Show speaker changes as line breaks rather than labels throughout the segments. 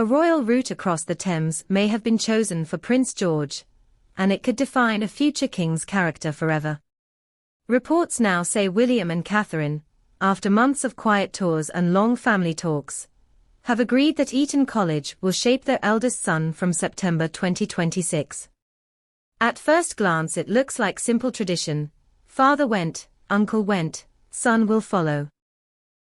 A royal route across the Thames may have been chosen for Prince George, and it could define a future king's character forever. Reports now say William and Catherine, after months of quiet tours and long family talks, have agreed that Eton College will shape their eldest son from September 2026. At first glance it looks like simple tradition: father went, uncle went, son will follow.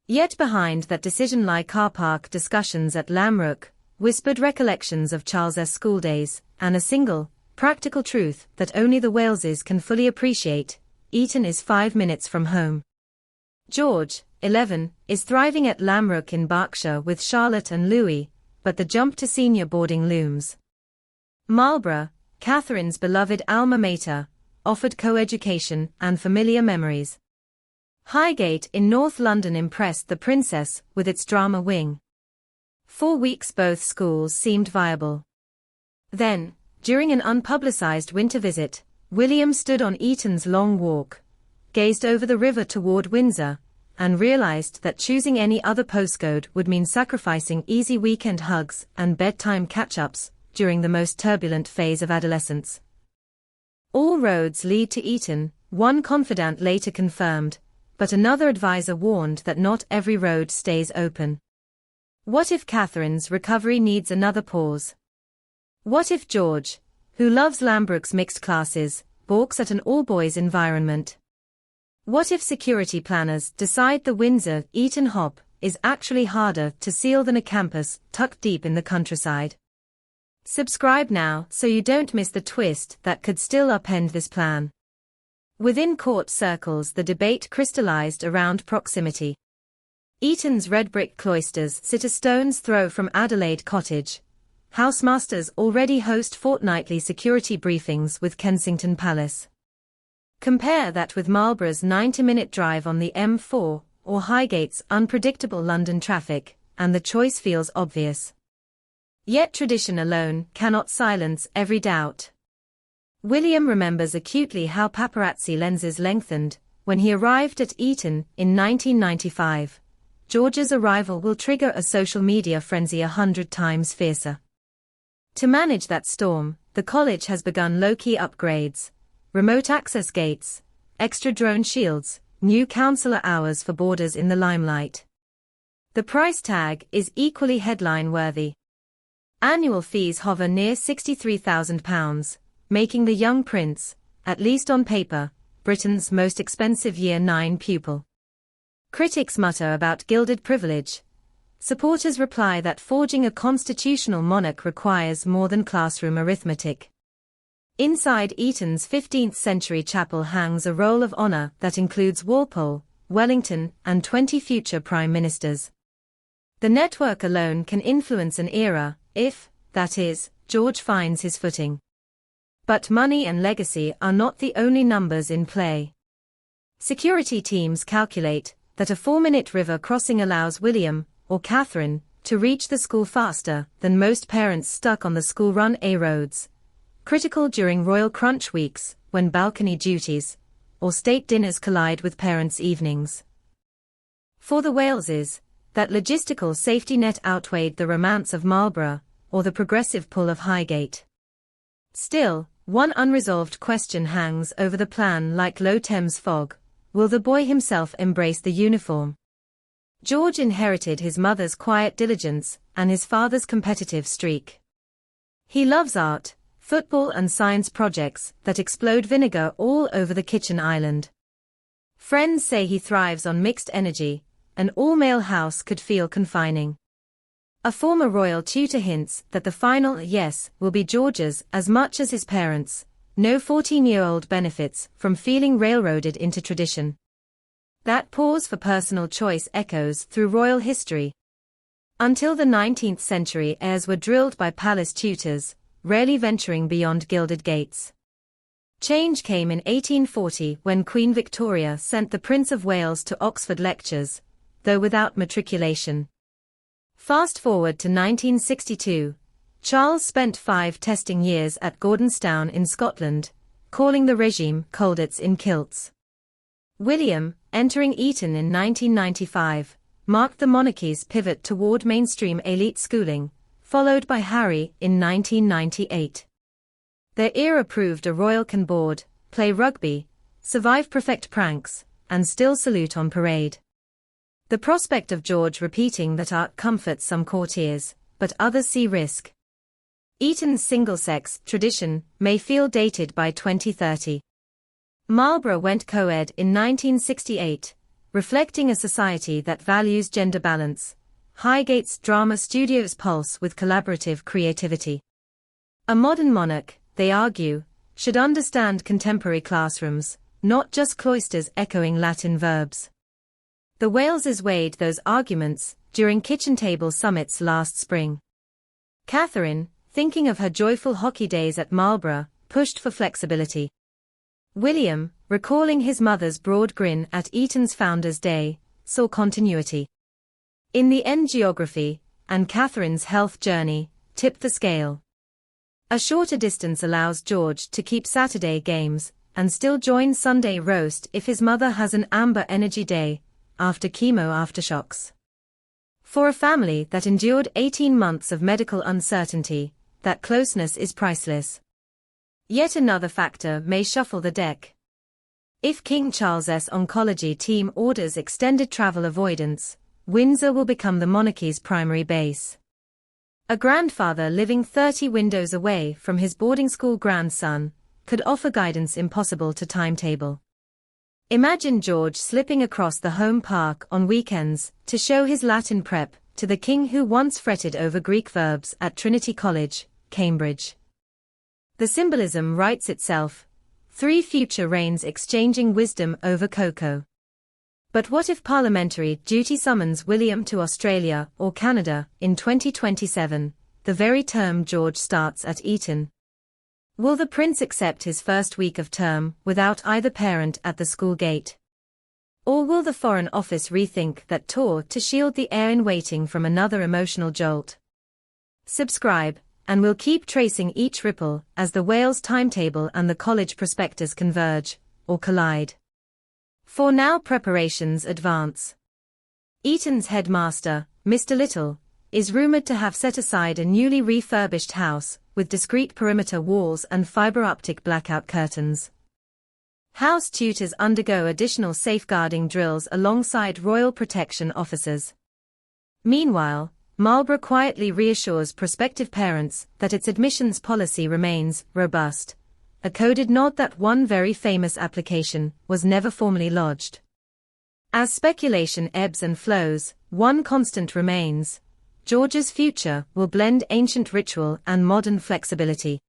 Yet behind that decision lie car park discussions at Lamrook, whispered recollections of Charles's school days, and a single, practical truth that only the Waleses can fully appreciate: Eton is 5 minutes from home. George, 11, is thriving at Lamrook in Berkshire with Charlotte and Louis, but the jump to senior boarding looms. Marlborough, Catherine's beloved alma mater, offered co-education and familiar memories. Highgate in North London impressed the princess with its drama wing. 4 weeks both schools seemed viable. Then, during an unpublicized winter visit, William stood on Eton's Long Walk, gazed over the river toward Windsor, and realized that choosing any other postcode would mean sacrificing easy weekend hugs and bedtime catch-ups during the most turbulent phase of adolescence. All roads lead to Eton, one confidant later confirmed, but another advisor warned that not every road stays open. What if Catherine's recovery needs another pause? What if George, who loves Lambrook's mixed classes, balks at an all-boys environment? What if security planners decide the Windsor-Eton hop is actually harder to seal than a campus tucked deep in the countryside? Subscribe now so you don't miss the twist that could still upend this plan. Within court circles the debate crystallized around proximity. Eton's red brick cloisters sit a stone's throw from Adelaide Cottage. Housemasters already host fortnightly security briefings with Kensington Palace. Compare that with Marlborough's 90-minute drive on the M4, or Highgate's unpredictable London traffic, and the choice feels obvious. Yet tradition alone cannot silence every doubt. William remembers acutely how paparazzi lenses lengthened when he arrived at Eton in 1995. George's arrival will trigger a social media frenzy 100 times fiercer. To manage that storm, the college has begun low-key upgrades: remote access gates, extra drone shields, new counselor hours for boarders in the limelight. The price tag is equally headline-worthy. Annual fees hover near £63,000, making the young prince, at least on paper, Britain's most expensive Year 9 pupil. Critics mutter about gilded privilege. Supporters reply that forging a constitutional monarch requires more than classroom arithmetic. Inside Eton's 15th-century chapel hangs a roll of honor that includes Walpole, Wellington, and 20 future prime ministers. The network alone can influence an era, if, that is, George finds his footing. But money and legacy are not the only numbers in play. Security teams calculate that a 4-minute river crossing allows William, or Catherine, to reach the school faster than most parents stuck on the school-run A roads. Critical during royal crunch weeks, when balcony duties or state dinners collide with parents' evenings. For the Waleses, that logistical safety net outweighed the romance of Marlborough or the progressive pull of Highgate. Still, one unresolved question hangs over the plan like low Thames fog: will the boy himself embrace the uniform? George inherited his mother's quiet diligence and his father's competitive streak. He loves art, football and science projects that explode vinegar all over the kitchen island. Friends say he thrives on mixed energy. An all-male house could feel confining. A former royal tutor hints that the final yes will be George's as much as his parents'. No 14-year-old benefits from feeling railroaded into tradition. That pause for personal choice echoes through royal history. Until the 19th century, heirs were drilled by palace tutors, rarely venturing beyond gilded gates. Change came in 1840 when Queen Victoria sent the Prince of Wales to Oxford lectures, though without matriculation. Fast forward to 1962, Charles spent 5 testing years at Gordonstoun in Scotland, calling the regime colditz in kilts. William, entering Eton in 1995, marked the monarchy's pivot toward mainstream elite schooling, followed by Harry in 1998. Their era proved a royal can board, play rugby, survive perfect pranks, and still salute on parade. The prospect of George repeating that art comforts some courtiers, but others see risk. Eton's single-sex tradition may feel dated by 2030. Marlborough went co-ed in 1968, reflecting a society that values gender balance. Highgate's drama studios pulse with collaborative creativity. A modern monarch, they argue, should understand contemporary classrooms, not just cloisters echoing Latin verbs. The Waleses weighed those arguments during kitchen table summits last spring. Catherine, thinking of her joyful hockey days at Marlborough, pushed for flexibility. William, recalling his mother's broad grin at Eton's Founders' Day, saw continuity. In the end, geography, and Catherine's health journey, tipped the scale. A shorter distance allows George to keep Saturday games, and still join Sunday roast if his mother has an amber energy day, after chemo aftershocks. For a family that endured 18 months of medical uncertainty, that closeness is priceless. Yet another factor may shuffle the deck. If King Charles's oncology team orders extended travel avoidance, Windsor will become the monarchy's primary base. A grandfather living 30 windows away from his boarding school grandson could offer guidance impossible to timetable. Imagine George slipping across the home park on weekends to show his Latin prep to the king who once fretted over Greek verbs at Trinity College, Cambridge. The symbolism writes itself, 3 future reigns exchanging wisdom over cocoa. But what if parliamentary duty summons William to Australia or Canada in 2027, the very term George starts at Eton? Will the prince accept his first week of term without either parent at the school gate? Or will the Foreign Office rethink that tour to shield the heir in waiting from another emotional jolt? Subscribe, and we'll keep tracing each ripple as the Wales timetable and the college prospectus converge, or collide. For now, preparations advance. Eton's headmaster, Mr. Little, is rumoured to have set aside a newly refurbished house, with discreet perimeter walls and fibre optic blackout curtains. House tutors undergo additional safeguarding drills alongside royal protection officers. Meanwhile, Marlborough quietly reassures prospective parents that its admissions policy remains robust, a coded nod that one very famous application was never formally lodged. As speculation ebbs and flows, one constant remains: George's future will blend ancient ritual and modern flexibility.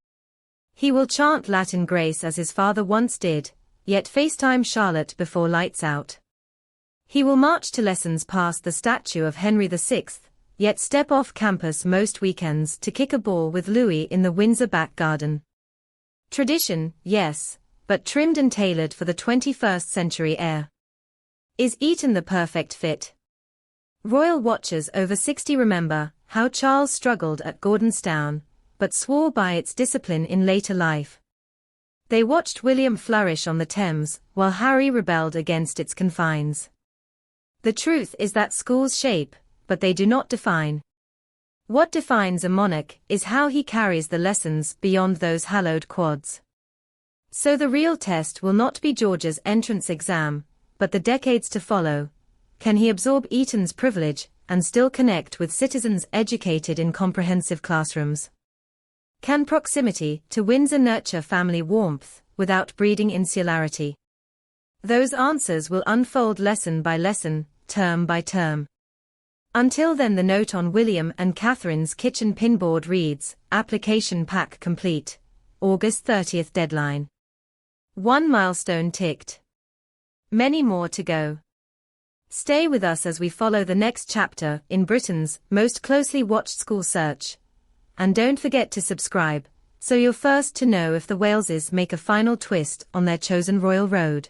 He will chant Latin grace as his father once did, yet FaceTime Charlotte before lights out. He will march to lessons past the statue of Henry VI, yet step off campus most weekends to kick a ball with Louis in the Windsor back garden. Tradition, yes, but trimmed and tailored for the 21st century heir. Is Eton the perfect fit? Royal watchers over 60 remember how Charles struggled at Gordonstown, but swore by its discipline in later life. They watched William flourish on the Thames, while Harry rebelled against its confines. The truth is that schools shape, but they do not define. What defines a monarch is how he carries the lessons beyond those hallowed quads. So the real test will not be George's entrance exam, but the decades to follow. Can he absorb Eton's privilege and still connect with citizens educated in comprehensive classrooms? Can proximity to Windsor nurture family warmth without breeding insularity? Those answers will unfold lesson by lesson, term by term. Until then, the note on William and Catherine's kitchen pinboard reads, application pack complete. August 30th deadline. One milestone ticked. Many more to go. Stay with us as we follow the next chapter in Britain's most closely watched school search. And don't forget to subscribe, so you're first to know if the Waleses make a final twist on their chosen royal road.